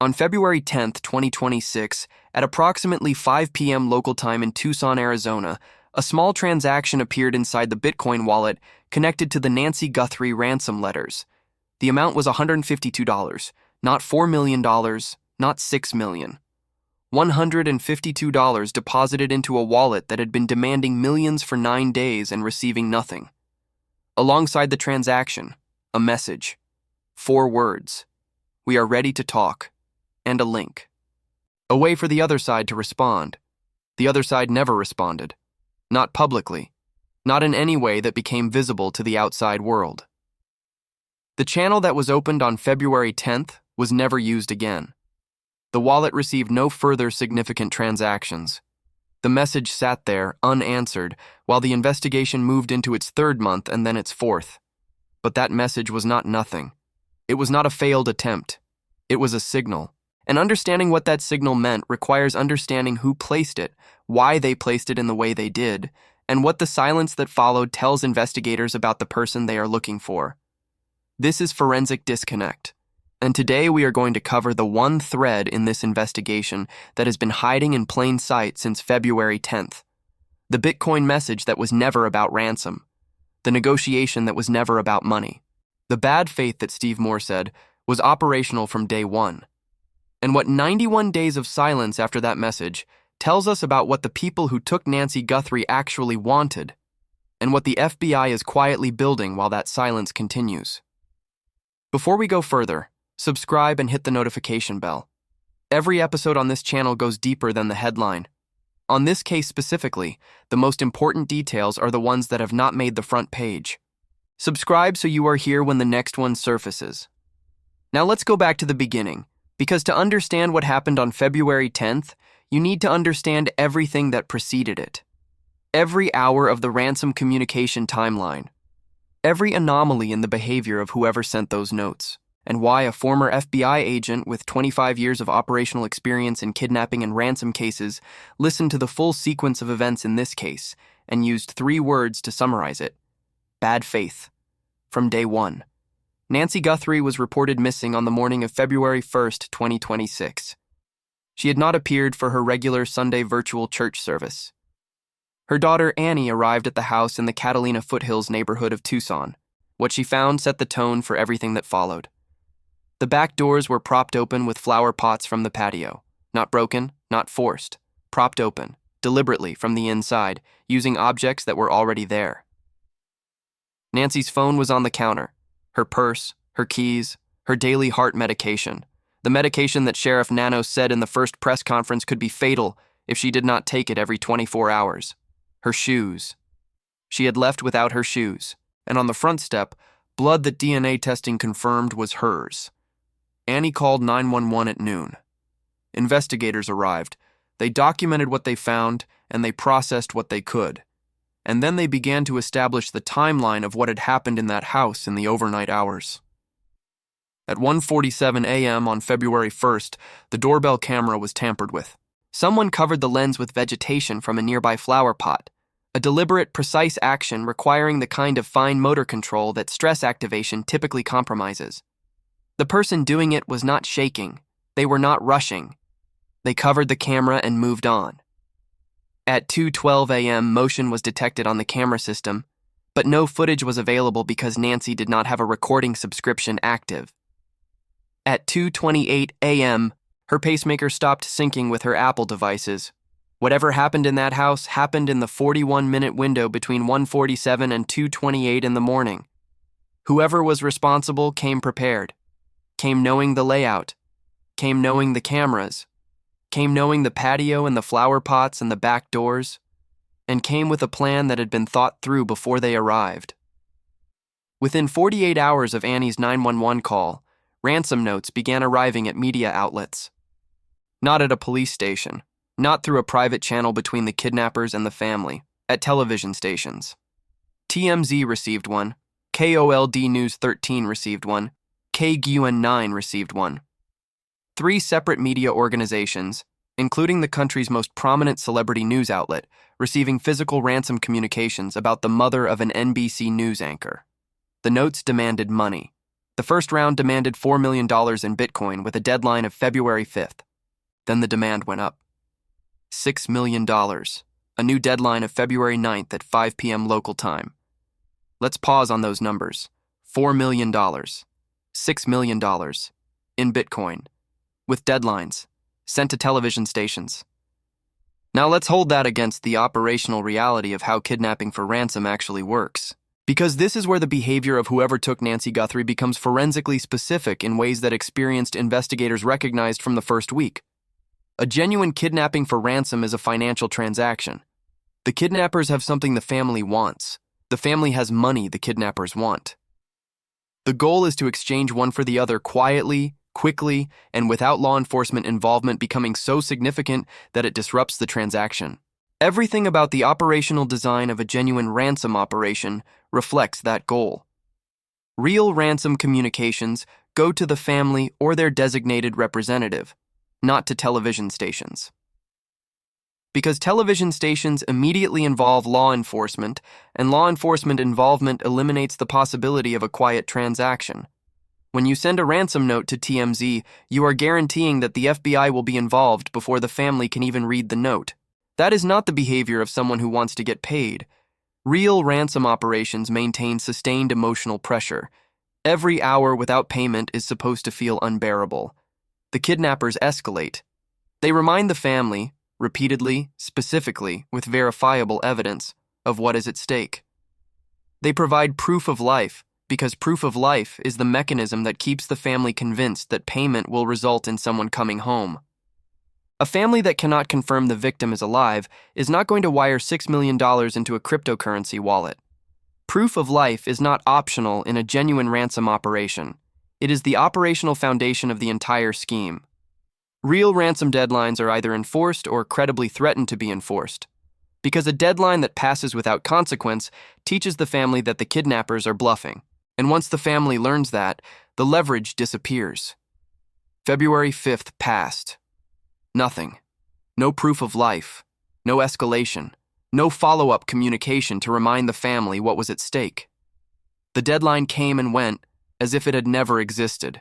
On February 10, 2026, at approximately 5 p.m. local time in Tucson, Arizona, a small transaction appeared inside the Bitcoin wallet connected to the Nancy Guthrie ransom letters. The amount was $152, not $4 million, not $6 million. $152 deposited into a wallet that had been demanding millions for 9 days and receiving nothing. Alongside the transaction, a message. 4 words. We are ready to talk. And a link. A way for the other side to respond. The other side never responded. Not publicly. Not in any way that became visible to the outside world. The channel that was opened on February 10th was never used again. The wallet received no further significant transactions. The message sat there, unanswered, while the investigation moved into its 3rd month and then its 4th. But that message was not nothing. It was not a failed attempt. It was a signal. And understanding what that signal meant requires understanding who placed it, why they placed it in the way they did, and what the silence that followed tells investigators about the person they are looking for. This is Forensic Disconnect, and today we are going to cover the one thread in this investigation that has been hiding in plain sight since February 10th. The Bitcoin message that was never about ransom. The negotiation that was never about money. The bad faith that Steve Moore said was operational from day one. And what 91 days of silence after that message tells us about what the people who took Nancy Guthrie actually wanted, and what the FBI is quietly building while that silence continues. Before we go further, subscribe and hit the notification bell. Every episode on this channel goes deeper than the headline. On this case specifically, the most important details are the ones that have not made the front page. Subscribe so you are here when the next one surfaces. Now let's go back to the beginning. Because to understand what happened on February 10th, you need to understand everything that preceded it. Every hour of the ransom communication timeline. Every anomaly in the behavior of whoever sent those notes, and why a former FBI agent with 25 years of operational experience in kidnapping and ransom cases listened to the full sequence of events in this case and used 3 words to summarize it. Bad faith. From day one. Nancy Guthrie was reported missing on the morning of February 1st, 2026. She had not appeared for her regular Sunday virtual church service. Her daughter Annie arrived at the house in the Catalina Foothills neighborhood of Tucson. What she found set the tone for everything that followed. The back doors were propped open with flower pots from the patio. Not broken, not forced. Propped open, deliberately from the inside, using objects that were already there. Nancy's phone was on the counter. Her purse, her keys, her daily heart medication. The medication that Sheriff Nano said in the first press conference could be fatal if she did not take it every 24 hours. Her shoes. She had left without her shoes, and on the front step, blood that DNA testing confirmed was hers. Annie called 911 at noon. Investigators arrived. They documented what they found, and they processed what they could. And then they began to establish the timeline of what had happened in that house in the overnight hours. At 1:47 a.m. on February 1st, the doorbell camera was tampered with. Someone covered the lens with vegetation from a nearby flower pot, a deliberate, precise action requiring the kind of fine motor control that stress activation typically compromises. The person doing it was not shaking. They were not rushing. They covered the camera and moved on. At 2:12 a.m., motion was detected on the camera system, but no footage was available because Nancy did not have a recording subscription active. At 2:28 a.m., her pacemaker stopped syncing with her Apple devices. Whatever happened in that house happened in the 41-minute window between 1:47 and 2:28 in the morning. Whoever was responsible came prepared, came knowing the layout, came knowing the cameras, came knowing the patio and the flower pots and the back doors, and came with a plan that had been thought through before they arrived. Within 48 hours of Annie's 911 call, ransom notes began arriving at media outlets. Not at a police station, not through a private channel between the kidnappers and the family, at television stations. TMZ received one, KOLD News 13 received one, KGUN9 received one. 3 separate media organizations, including the country's most prominent celebrity news outlet, receiving physical ransom communications about the mother of an NBC News anchor. The notes demanded money. The first round demanded $4 million in Bitcoin with a deadline of February 5th. Then the demand went up. $6 million, a new deadline of February 9th at 5 p.m. local time. Let's pause on those numbers. $4 million, $6 million in Bitcoin, with deadlines, sent to television stations. Now let's hold that against the operational reality of how kidnapping for ransom actually works. Because this is where the behavior of whoever took Nancy Guthrie becomes forensically specific in ways that experienced investigators recognized from the first week. A genuine kidnapping for ransom is a financial transaction. The kidnappers have something the family wants. The family has money the kidnappers want. The goal is to exchange one for the other quietly, quickly, and without law enforcement involvement becoming so significant that it disrupts the transaction. Everything about the operational design of a genuine ransom operation reflects that goal. Real ransom communications go to the family or their designated representative, not to television stations. Because television stations immediately involve law enforcement, and law enforcement involvement eliminates the possibility of a quiet transaction. When you send a ransom note to TMZ, you are guaranteeing that the FBI will be involved before the family can even read the note. That is not the behavior of someone who wants to get paid. Real ransom operations maintain sustained emotional pressure. Every hour without payment is supposed to feel unbearable. The kidnappers escalate. They remind the family, repeatedly, specifically, with verifiable evidence, of what is at stake. They provide proof of life, because proof of life is the mechanism that keeps the family convinced that payment will result in someone coming home. A family that cannot confirm the victim is alive is not going to wire $6 million into a cryptocurrency wallet. Proof of life is not optional in a genuine ransom operation. It is the operational foundation of the entire scheme. Real ransom deadlines are either enforced or credibly threatened to be enforced, because a deadline that passes without consequence teaches the family that the kidnappers are bluffing. And once the family learns that, the leverage disappears. February 5th passed. Nothing. No proof of life. No escalation. No follow-up communication to remind the family what was at stake. The deadline came and went as if it had never existed.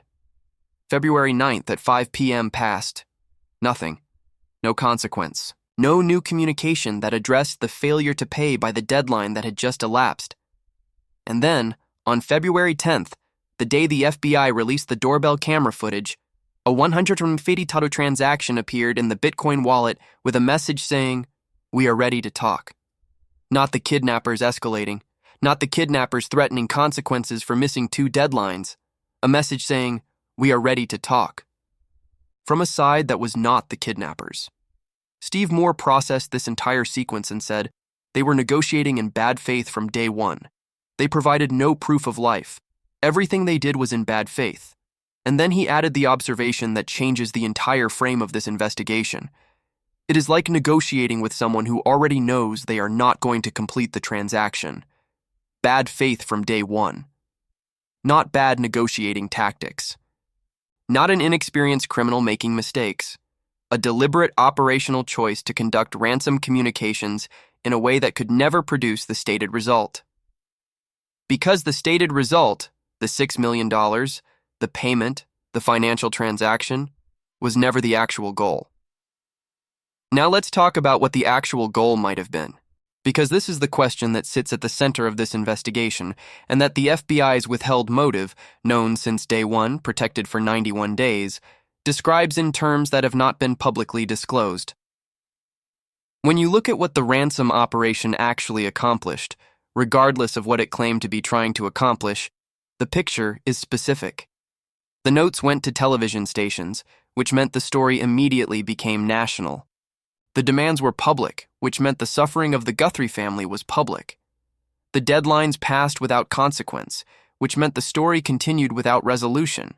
February 9th at 5 p.m. passed. Nothing. No consequence. No new communication that addressed the failure to pay by the deadline that had just elapsed. And then, on February 10th, the day the FBI released the doorbell camera footage, a $150 transaction appeared in the Bitcoin wallet with a message saying, "We are ready to talk." Not the kidnappers escalating, not the kidnappers threatening consequences for missing 2 deadlines. A message saying, "We are ready to talk." From a side that was not the kidnappers. Steve Moore processed this entire sequence and said, they were negotiating in bad faith from day one. They provided no proof of life. Everything they did was in bad faith. And then he added the observation that changes the entire frame of this investigation. It is like negotiating with someone who already knows they are not going to complete the transaction. Bad faith from day one. Not bad negotiating tactics. Not an inexperienced criminal making mistakes. A deliberate operational choice to conduct ransom communications in a way that could never produce the stated result. Because the stated result, the $6 million, the payment, the financial transaction, was never the actual goal. Now let's talk about what the actual goal might have been, because this is the question that sits at the center of this investigation, and that the FBI's withheld motive, known since day one, protected for 91 days, describes in terms that have not been publicly disclosed. When you look at what the ransom operation actually accomplished, regardless of what it claimed to be trying to accomplish, the picture is specific. The notes went to television stations, which meant the story immediately became national. The demands were public, which meant the suffering of the Guthrie family was public. The deadlines passed without consequence, which meant the story continued without resolution.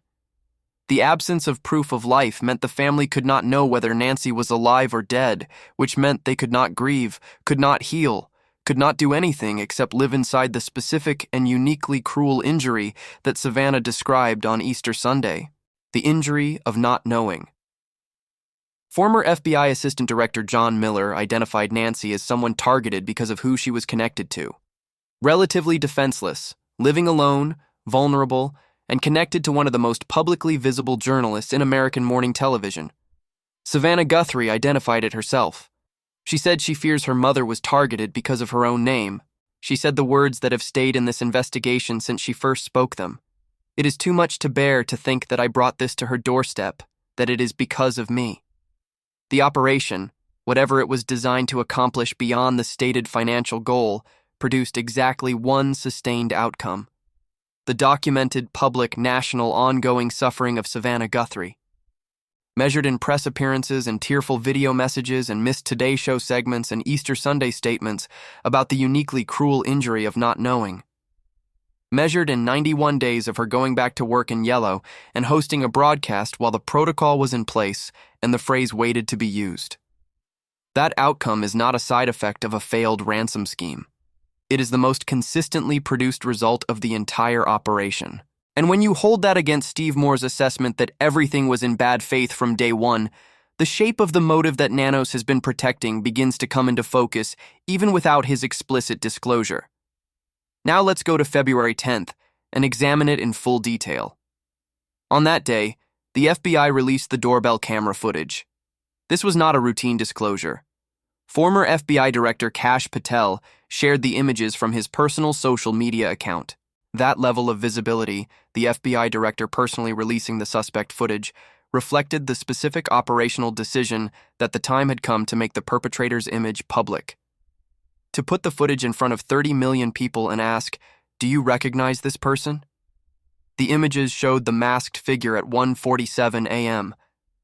The absence of proof of life meant the family could not know whether Nancy was alive or dead, which meant they could not grieve, could not heal, could not do anything except live inside the specific and uniquely cruel injury that Savannah described on Easter Sunday, the injury of not knowing. Former FBI Assistant Director John Miller identified Nancy as someone targeted because of who she was connected to. Relatively defenseless, living alone, vulnerable, and connected to one of the most publicly visible journalists in American morning television. Savannah Guthrie identified it herself. She said she fears her mother was targeted because of her own name. She said the words that have stayed in this investigation since she first spoke them. It is too much to bear to think that I brought this to her doorstep, that it is because of me. The operation, whatever it was designed to accomplish beyond the stated financial goal, produced exactly one sustained outcome: the documented, public, national, ongoing suffering of Savannah Guthrie. Measured in press appearances and tearful video messages and missed Today Show segments and Easter Sunday statements about the uniquely cruel injury of not knowing. Measured in 91 days of her going back to work in yellow and hosting a broadcast while the protocol was in place and the phrase waited to be used. That outcome is not a side effect of a failed ransom scheme. It is the most consistently produced result of the entire operation. And when you hold that against Steve Moore's assessment that everything was in bad faith from day one, the shape of the motive that Nanos has been protecting begins to come into focus even without his explicit disclosure. Now let's go to February 10th and examine it in full detail. On that day, the FBI released the doorbell camera footage. This was not a routine disclosure. Former FBI Director Kash Patel shared the images from his personal social media account. That level of visibility, the FBI Director personally releasing the suspect footage, reflected the specific operational decision that the time had come to make the perpetrator's image public. To put the footage in front of 30 million people and ask, "Do you recognize this person?" The images showed the masked figure at 1:47 a.m.,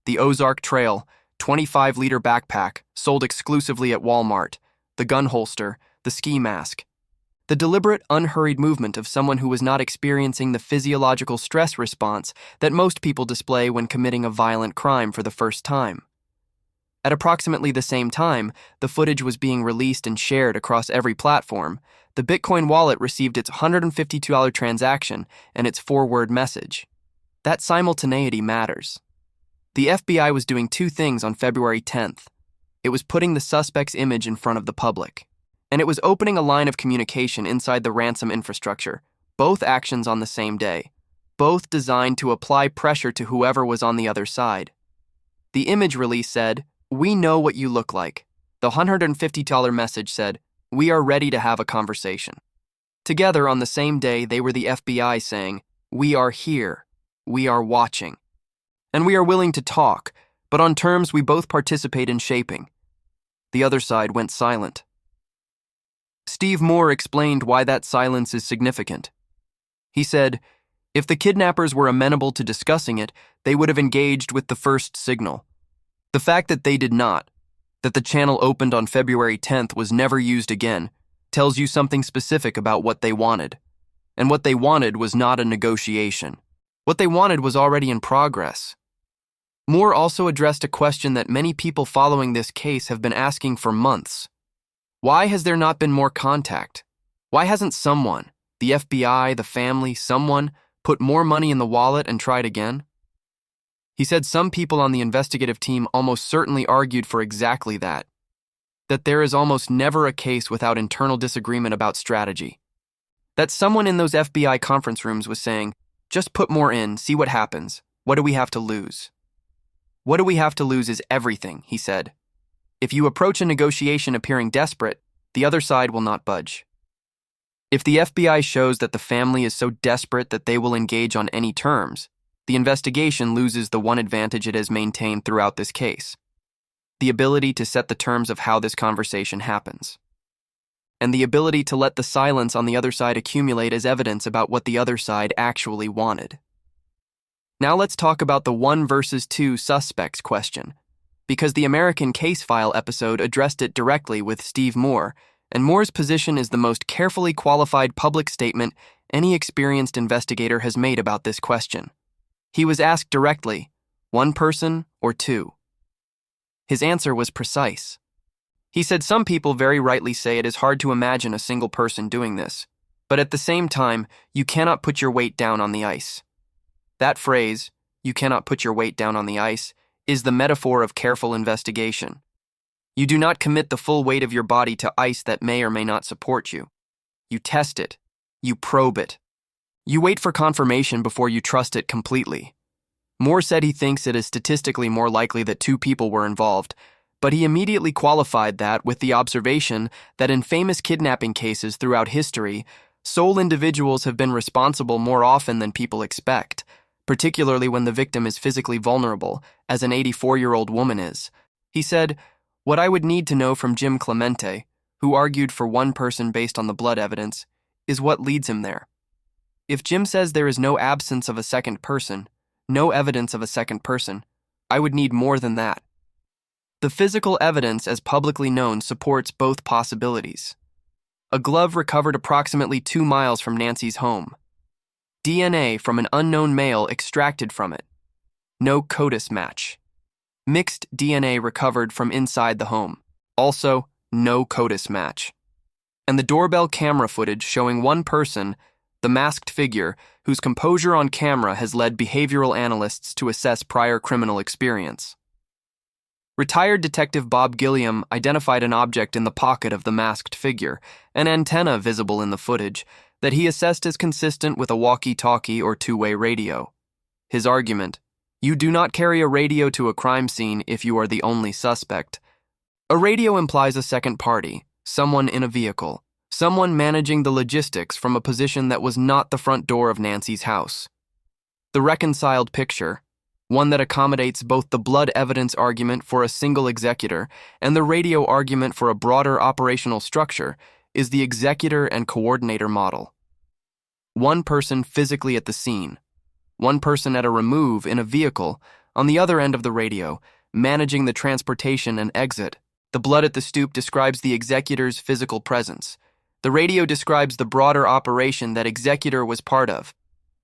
the Ozark Trail, 25-liter backpack, sold exclusively at Walmart, the gun holster, the ski mask. The deliberate, unhurried movement of someone who was not experiencing the physiological stress response that most people display when committing a violent crime for the first time. At approximately the same time, the footage was being released and shared across every platform. The Bitcoin wallet received its $152 transaction and its 4-word message. That simultaneity matters. The FBI was doing two things on February 10th. It was putting the suspect's image in front of the public, and it was opening a line of communication inside the ransom infrastructure, both actions on the same day, both designed to apply pressure to whoever was on the other side. The image release said, "We know what you look like." The $150 message said, "We are ready to have a conversation." Together on the same day, they were the FBI saying, "We are here, we are watching, and we are willing to talk, but on terms we both participate in shaping." The other side went silent. Steve Moore explained why that silence is significant. He said, "If the kidnappers were amenable to discussing it, they would have engaged with the first signal. The fact that they did not, that the channel opened on February 10th was never used again, tells you something specific about what they wanted. And what they wanted was not a negotiation. What they wanted was already in progress." Moore also addressed a question that many people following this case have been asking for months. Why has there not been more contact? Why hasn't someone, the FBI, the family, someone, put more money in the wallet and tried again? He said some people on the investigative team almost certainly argued for exactly that there is almost never a case without internal disagreement about strategy. That someone in those FBI conference rooms was saying, "Just put more in, see what happens. What do we have to lose?" "What do we have to lose is everything," he said. "If you approach a negotiation appearing desperate, the other side will not budge. If the FBI shows that the family is so desperate that they will engage on any terms, the investigation loses the one advantage it has maintained throughout this case: the ability to set the terms of how this conversation happens, and the ability to let the silence on the other side accumulate as evidence about what the other side actually wanted." Now let's talk about the 1 versus 2 suspects question, because the American Case File episode addressed it directly with Steve Moore, and Moore's position is the most carefully qualified public statement any experienced investigator has made about this question. He was asked directly, 1 person or 2? His answer was precise. He said some people very rightly say it is hard to imagine a single person doing this, but at the same time, you cannot put your weight down on the ice. That phrase, "you cannot put your weight down on the ice," is the metaphor of careful investigation. You do not commit the full weight of your body to ice that may or may not support you. You test it. You probe it. You wait for confirmation before you trust it completely. Moore said he thinks it is statistically more likely that two people were involved, but he immediately qualified that with the observation that in famous kidnapping cases throughout history, sole individuals have been responsible more often than people expect, particularly when the victim is physically vulnerable, as an 84-year-old woman is. He said, "What I would need to know from Jim Clemente, who argued for one person based on the blood evidence, is what leads him there. If Jim says there is no absence of a second person, no evidence of a second person, I would need more than that. The physical evidence as publicly known supports both possibilities. A glove recovered approximately 2 miles from Nancy's home. DNA from an unknown male extracted from it. No CODIS match. Mixed DNA recovered from inside the home. Also, no CODIS match. And the doorbell camera footage showing one person, the masked figure, whose composure on camera has led behavioral analysts to assess prior criminal experience. Retired Detective Bob Gilliam identified an object in the pocket of the masked figure, an antenna visible in the footage, that he assessed as consistent with a walkie-talkie or two-way radio. His argument: you do not carry a radio to a crime scene if you are the only suspect. A radio implies a second party, someone in a vehicle, someone managing the logistics from a position that was not the front door of Nancy's house. The reconciled picture, one that accommodates both the blood evidence argument for a single executor and the radio argument for a broader operational structure, is the executor and coordinator model. One person physically at the scene, one person at a remove in a vehicle, on the other end of the radio, managing the transportation and exit. The blood at the stoop describes the executor's physical presence. The radio describes the broader operation that executor was part of.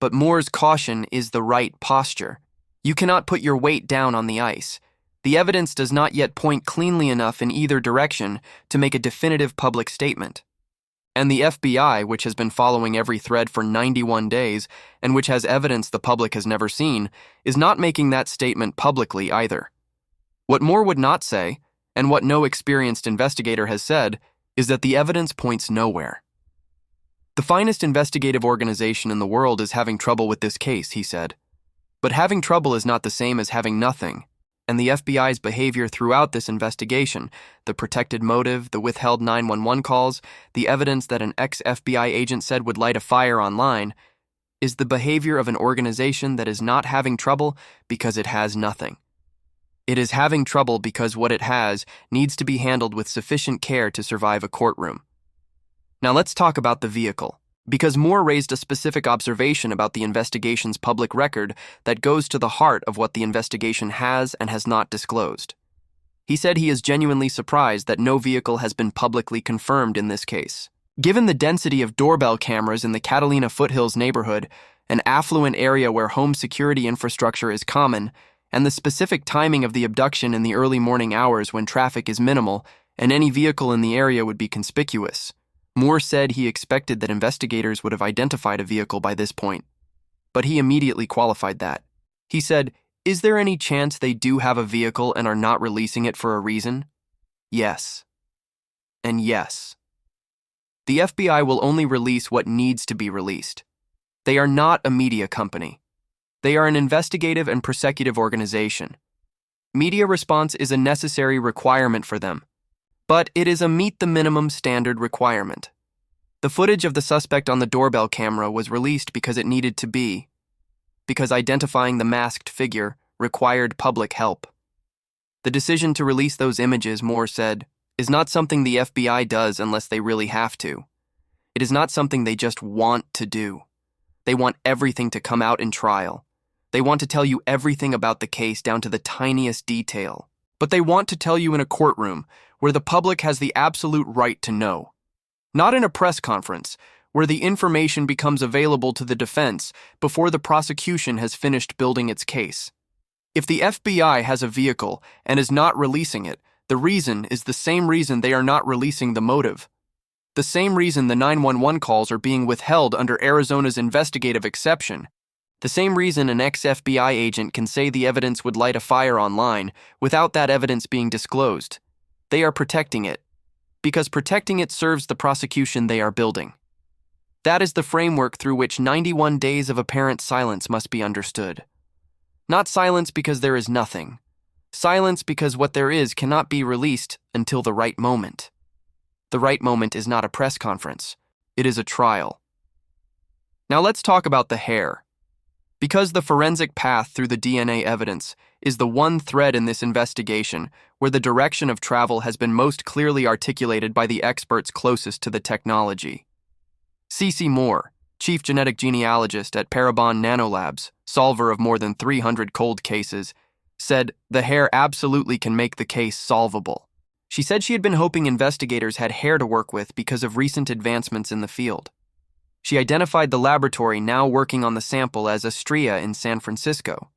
But Moore's caution is the right posture. You cannot put your weight down on the ice. The evidence does not yet point cleanly enough in either direction to make a definitive public statement. And the FBI, which has been following every thread for 91 days and which has evidence the public has never seen, is not making that statement publicly either. What Moore would not say, and what no experienced investigator has said, is that the evidence points nowhere. The finest investigative organization in the world is having trouble with this case, he said. But having trouble is not the same as having nothing, and the FBI's behavior throughout this investigation, the protected motive, the withheld 911 calls, the evidence that an ex-FBI agent said would light a fire online, is the behavior of an organization that is not having trouble because it has nothing. It is having trouble because what it has needs to be handled with sufficient care to survive a courtroom. Now let's talk about the vehicle, because Moore raised a specific observation about the investigation's public record that goes to the heart of what the investigation has and has not disclosed. He said he is genuinely surprised that no vehicle has been publicly confirmed in this case. Given the density of doorbell cameras in the Catalina Foothills neighborhood, an affluent area where home security infrastructure is common, and the specific timing of the abduction in the early morning hours when traffic is minimal and any vehicle in the area would be conspicuous, Moore said he expected that investigators would have identified a vehicle by this point. But he immediately qualified that. He said, "Is there any chance they do have a vehicle and are not releasing it for a reason?" Yes. And yes. The FBI will only release what needs to be released. They are not a media company. They are an investigative and prosecutive organization. Media response is a necessary requirement for them, but it is a meet-the-minimum standard requirement. The footage of the suspect on the doorbell camera was released because it needed to be, because identifying the masked figure required public help. The decision to release those images, Moore said, is not something the FBI does unless they really have to. It is not something they just want to do. They want everything to come out in trial. They want to tell you everything about the case down to the tiniest detail. But they want to tell you in a courtroom where the public has the absolute right to know. Not in a press conference where the information becomes available to the defense before the prosecution has finished building its case. If the FBI has a vehicle and is not releasing it, the reason is the same reason they are not releasing the motive. The same reason the 911 calls are being withheld under Arizona's investigative exception. The same reason an ex-FBI agent can say the evidence would light a fire online without that evidence being disclosed. They are protecting it, because protecting it serves the prosecution they are building. That is the framework through which 91 days of apparent silence must be understood. Not silence because there is nothing. Silence because what there is cannot be released until the right moment. The right moment is not a press conference. It is a trial. Now let's talk about the hair. Because the forensic path through the DNA evidence is the one thread in this investigation where the direction of travel has been most clearly articulated by the experts closest to the technology. C.C. Moore, chief genetic genealogist at Parabon Nanolabs, solver of more than 300 cold cases, said the hair absolutely can make the case solvable. She said she had been hoping investigators had hair to work with because of recent advancements in the field. She identified the laboratory now working on the sample as Astrea in San Francisco,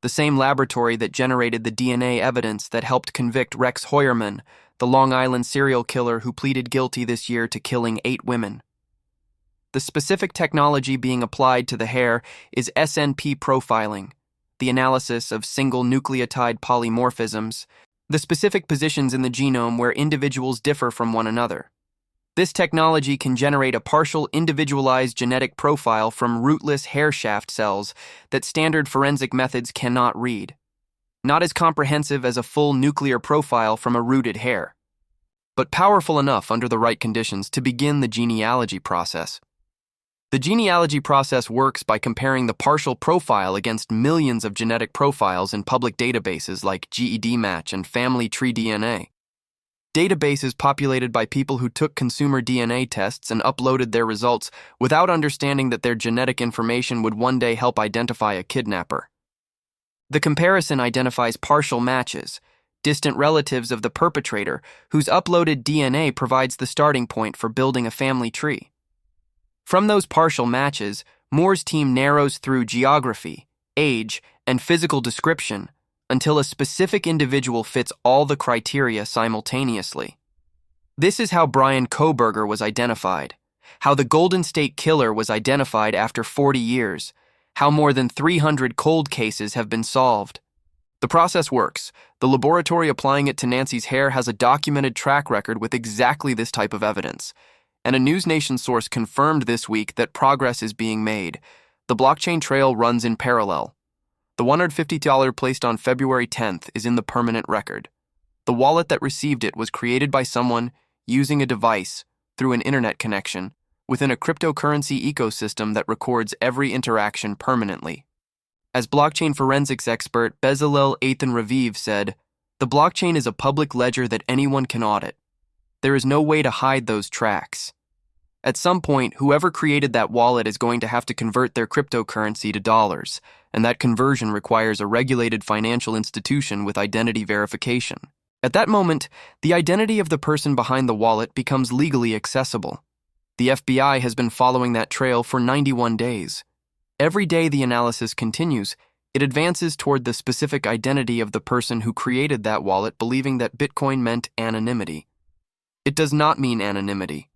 the same laboratory that generated the DNA evidence that helped convict Rex Heuermann, the Long Island serial killer who pleaded guilty this year to killing 8 women. The specific technology being applied to the hair is SNP profiling, the analysis of single nucleotide polymorphisms, the specific positions in the genome where individuals differ from one another. This technology can generate a partial individualized genetic profile from rootless hair shaft cells that standard forensic methods cannot read. Not as comprehensive as a full nuclear profile from a rooted hair, but powerful enough under the right conditions to begin the genealogy process. The genealogy process works by comparing the partial profile against millions of genetic profiles in public databases like GEDmatch and Family Tree DNA. Databases populated by people who took consumer DNA tests and uploaded their results without understanding that their genetic information would one day help identify a kidnapper. The comparison identifies partial matches, distant relatives of the perpetrator whose uploaded DNA provides the starting point for building a family tree. From those partial matches, Moore's team narrows through geography, age, and physical description until a specific individual fits all the criteria simultaneously. This is how Brian Kohberger was identified, how the Golden State Killer was identified after 40 years, how more than 300 cold cases have been solved. The process works. The laboratory applying it to Nancy's hair has a documented track record with exactly this type of evidence. And a News Nation source confirmed this week that progress is being made. The blockchain trail runs in parallel. The $150 placed on February 10th is in the permanent record. The wallet that received it was created by someone using a device through an internet connection within a cryptocurrency ecosystem that records every interaction permanently. As blockchain forensics expert Bezalel Ethan Raviv said, the blockchain is a public ledger that anyone can audit. There is no way to hide those tracks. At some point, whoever created that wallet is going to have to convert their cryptocurrency to dollars, and that conversion requires a regulated financial institution with identity verification. At that moment, the identity of the person behind the wallet becomes legally accessible. The FBI has been following that trail for 91 days. Every day the analysis continues, it advances toward the specific identity of the person who created that wallet, believing that Bitcoin meant anonymity. It does not mean anonymity.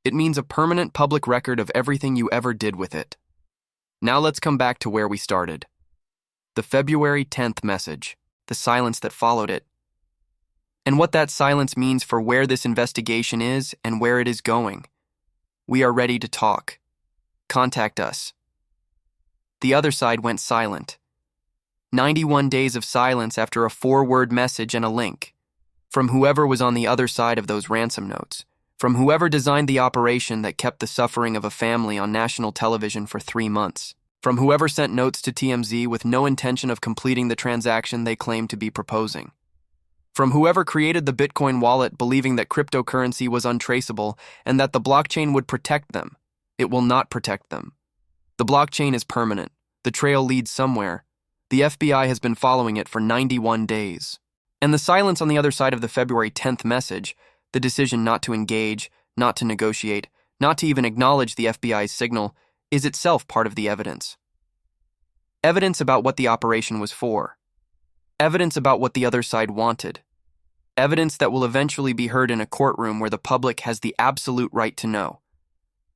It means a permanent public record of everything you ever did with it. Now let's come back to where we started. The February 10th message, the silence that followed it, and what that silence means for where this investigation is and where it is going. We are ready to talk. Contact us. The other side went silent. 91 days of silence after a 4-word message and a link. From whoever was on the other side of those ransom notes. From whoever designed the operation that kept the suffering of a family on national television for 3 months. From whoever sent notes to TMZ with no intention of completing the transaction they claimed to be proposing. From whoever created the Bitcoin wallet believing that cryptocurrency was untraceable and that the blockchain would protect them. It will not protect them. The blockchain is permanent. The trail leads somewhere. The FBI has been following it for 91 days. And the silence on the other side of the February 10th message, the decision not to engage, not to negotiate, not to even acknowledge the FBI's signal, is itself part of the evidence. Evidence about what the operation was for. Evidence about what the other side wanted. Evidence that will eventually be heard in a courtroom where the public has the absolute right to know.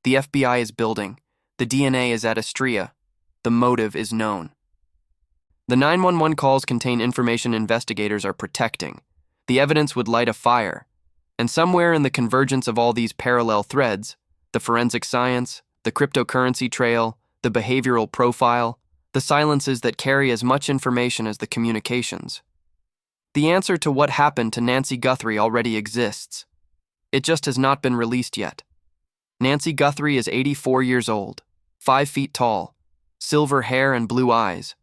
The FBI is building. The DNA is at Astrea. The motive is known. The 911 calls contain information investigators are protecting. The evidence would light a fire. And somewhere in the convergence of all these parallel threads, the forensic science, The cryptocurrency trail, the behavioral profile, the silences that carry as much information as the communications. The answer to what happened to Nancy Guthrie already exists. It just has not been released yet. Nancy Guthrie is 84 years old, 5 feet tall, silver hair and blue eyes.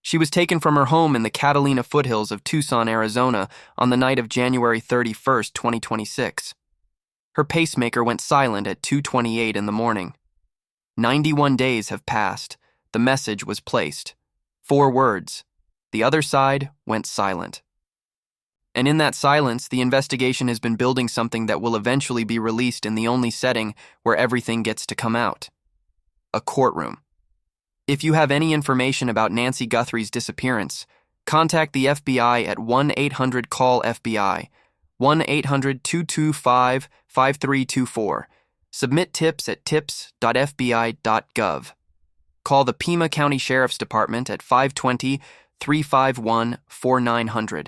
She was taken from her home in the Catalina foothills of Tucson, Arizona on the night of January 31, 2026. Her pacemaker went silent at 2:28 in the morning. 91 days have passed. The message was placed. 4 words. The other side went silent. And in that silence, the investigation has been building something that will eventually be released in the only setting where everything gets to come out: a courtroom. If you have any information about Nancy Guthrie's disappearance, contact the FBI at 1-800-CALL-FBI, 1-800-225-5324. Submit tips at tips.fbi.gov. Call the Pima County Sheriff's Department at 520-351-4900.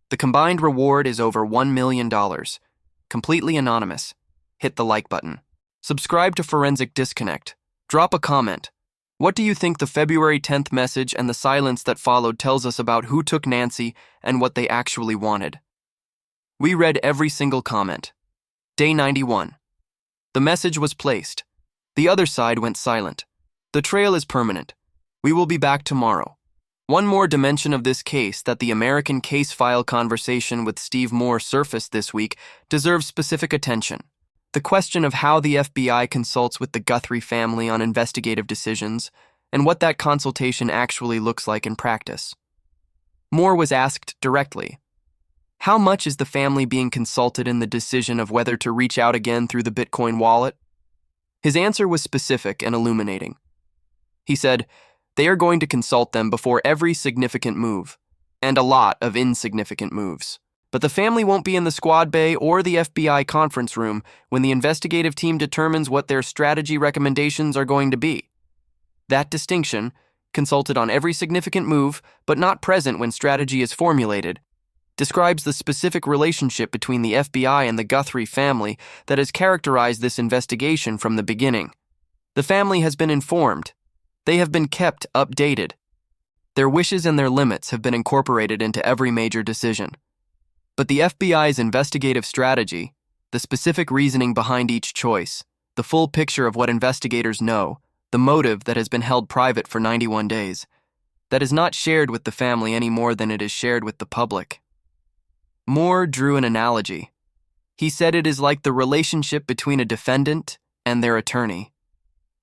The combined reward is over $1 million. Completely anonymous. Hit the like button. Subscribe to Forensic Disconnect. Drop a comment. What do you think the February 10th message and the silence that followed tells us about who took Nancy and what they actually wanted? We read every single comment. Day 91. The message was placed. The other side went silent. The trail is permanent. We will be back tomorrow. One more dimension of this case that the American Case File conversation with Steve Moore surfaced this week deserves specific attention. The question of how the FBI consults with the Guthrie family on investigative decisions and what that consultation actually looks like in practice. Moore was asked directly, how much is the family being consulted in the decision of whether to reach out again through the Bitcoin wallet? His answer was specific and illuminating. He said, they are going to consult them before every significant move, and a lot of insignificant moves. But the family won't be in the squad bay or the FBI conference room when the investigative team determines what their strategy recommendations are going to be. That distinction, consulted on every significant move but not present when strategy is formulated, describes the specific relationship between the FBI and the Guthrie family that has characterized this investigation from the beginning. The family has been informed. They have been kept updated. Their wishes and their limits have been incorporated into every major decision. But the FBI's investigative strategy, the specific reasoning behind each choice, the full picture of what investigators know, the motive that has been held private for 91 days, that is not shared with the family any more than it is shared with the public. Moore drew an analogy. He said it is like the relationship between a defendant and their attorney.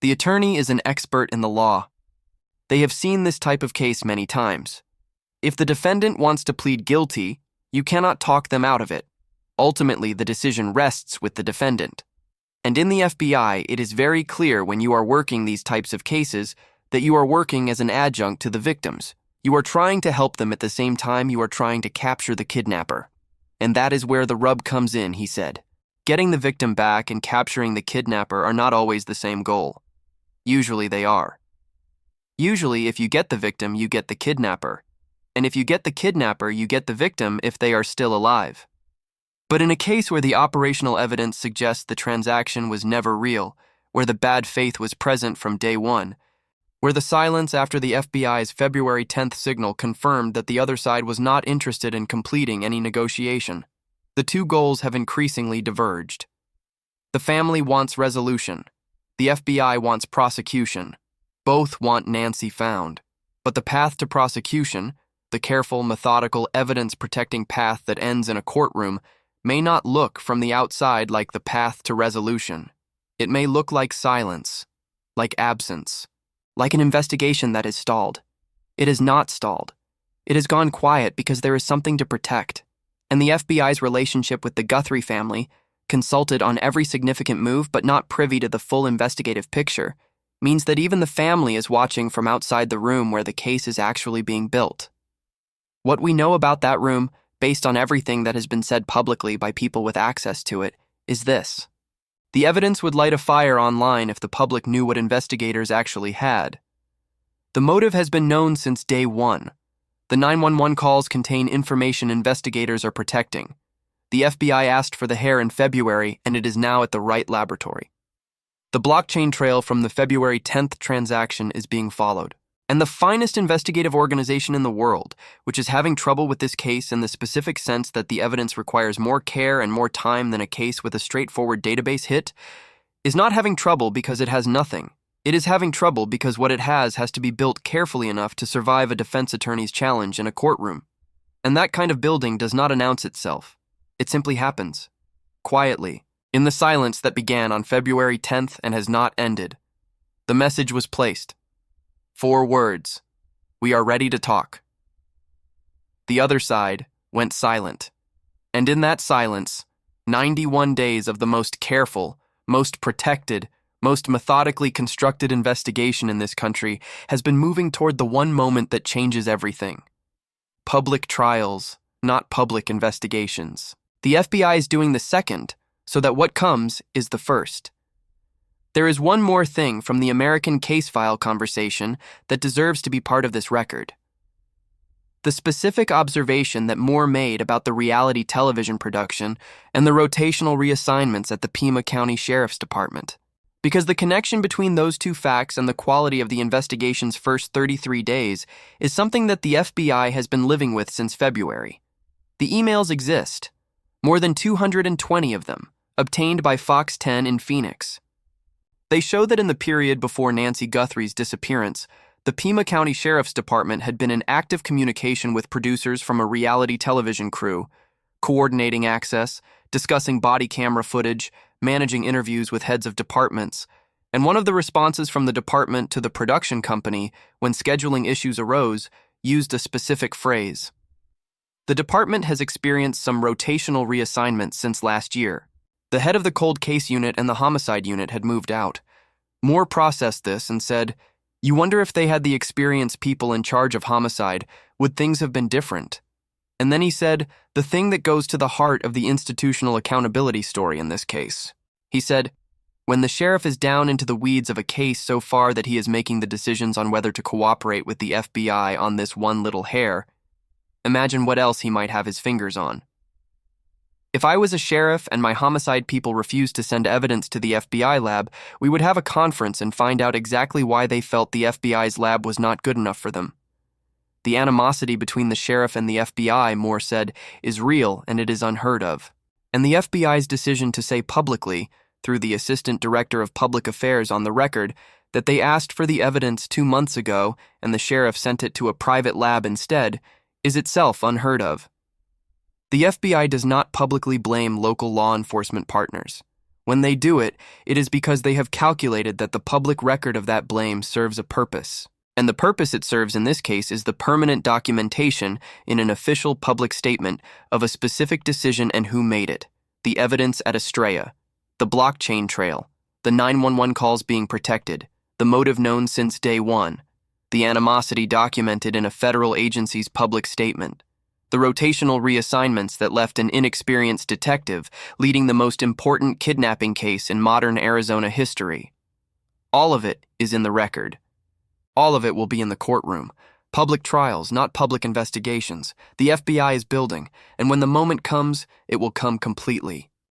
The attorney is an expert in the law. They have seen this type of case many times. If the defendant wants to plead guilty, you cannot talk them out of it. Ultimately, the decision rests with the defendant. And in the FBI, it is very clear when you are working these types of cases that you are working as an adjunct to the victims. You are trying to help them at the same time you are trying to capture the kidnapper. And that is where the rub comes in, he said. Getting the victim back and capturing the kidnapper are not always the same goal. Usually they are. Usually, if you get the victim, you get the kidnapper. And if you get the kidnapper, you get the victim if they are still alive. But in a case where the operational evidence suggests the transaction was never real, where the bad faith was present from day one, where the silence after the FBI's February 10th signal confirmed that the other side was not interested in completing any negotiation, the two goals have increasingly diverged. The family wants resolution. The FBI wants prosecution. Both want Nancy found. But the path to prosecution, the careful, methodical, evidence-protecting path that ends in a courtroom, may not look from the outside like the path to resolution. It may look like silence, like absence, like an investigation that is stalled. It is not stalled. It has gone quiet because there is something to protect. And the FBI's relationship with the Guthrie family, consulted on every significant move but not privy to the full investigative picture, means that even the family is watching from outside the room where the case is actually being built. What we know about that room, based on everything that has been said publicly by people with access to it, is this. The evidence would light a fire online if the public knew what investigators actually had. The motive has been known since day one. The 911 calls contain information investigators are protecting. The FBI asked for the hair in February, and it is now at the right laboratory. The blockchain trail from the February 10th transaction is being followed. And the finest investigative organization in the world, which is having trouble with this case in the specific sense that the evidence requires more care and more time than a case with a straightforward database hit, is not having trouble because it has nothing. It is having trouble because what it has to be built carefully enough to survive a defense attorney's challenge in a courtroom. And that kind of building does not announce itself. It simply happens. Quietly, in the silence that began on February 10th and has not ended. The message was placed. 4 words. We are ready to talk. The other side went silent. And in that silence, 91 days of the most careful, most protected, most methodically constructed investigation in this country has been moving toward the one moment that changes everything. Public trials, not public investigations. The FBI is doing the second, so that what comes is the first. There is one more thing from the American case file conversation that deserves to be part of this record. The specific observation that Moore made about the reality television production and the rotational reassignments at the Pima County Sheriff's Department. Because the connection between those two facts and the quality of the investigation's first 33 days is something that the FBI has been living with since February. The emails exist, more than 220 of them, obtained by Fox 10 in Phoenix. They show that in the period before Nancy Guthrie's disappearance, the Pima County Sheriff's Department had been in active communication with producers from a reality television crew, coordinating access, discussing body camera footage, managing interviews with heads of departments, and one of the responses from the department to the production company when scheduling issues arose used a specific phrase. The department has experienced some rotational reassignments since last year. The head of the cold case unit and the homicide unit had moved out. Moore processed this and said, "You wonder if they had the experienced people in charge of homicide, would things have been different?" And then he said, the thing that goes to the heart of the institutional accountability story in this case. He said, when the sheriff is down into the weeds of a case so far that he is making the decisions on whether to cooperate with the FBI on this one little hair, imagine what else he might have his fingers on. If I was a sheriff and my homicide people refused to send evidence to the FBI lab, we would have a conference and find out exactly why they felt the FBI's lab was not good enough for them. The animosity between the sheriff and the FBI, Moore said, is real and it is unheard of. And the FBI's decision to say publicly, through the Assistant Director of Public Affairs on the record, that they asked for the evidence 2 months ago and the sheriff sent it to a private lab instead, is itself unheard of. The FBI does not publicly blame local law enforcement partners. When they do it, it is because they have calculated that the public record of that blame serves a purpose. And the purpose it serves in this case is the permanent documentation in an official public statement of a specific decision and who made it, the evidence at Astrea, the blockchain trail, the 911 calls being protected, the motive known since day one, the animosity documented in a federal agency's public statement, the rotational reassignments that left an inexperienced detective leading the most important kidnapping case in modern Arizona history. All of it is in the record. All of it will be in the courtroom. Public trials, not public investigations. The FBI is building, and when the moment comes, it will come completely.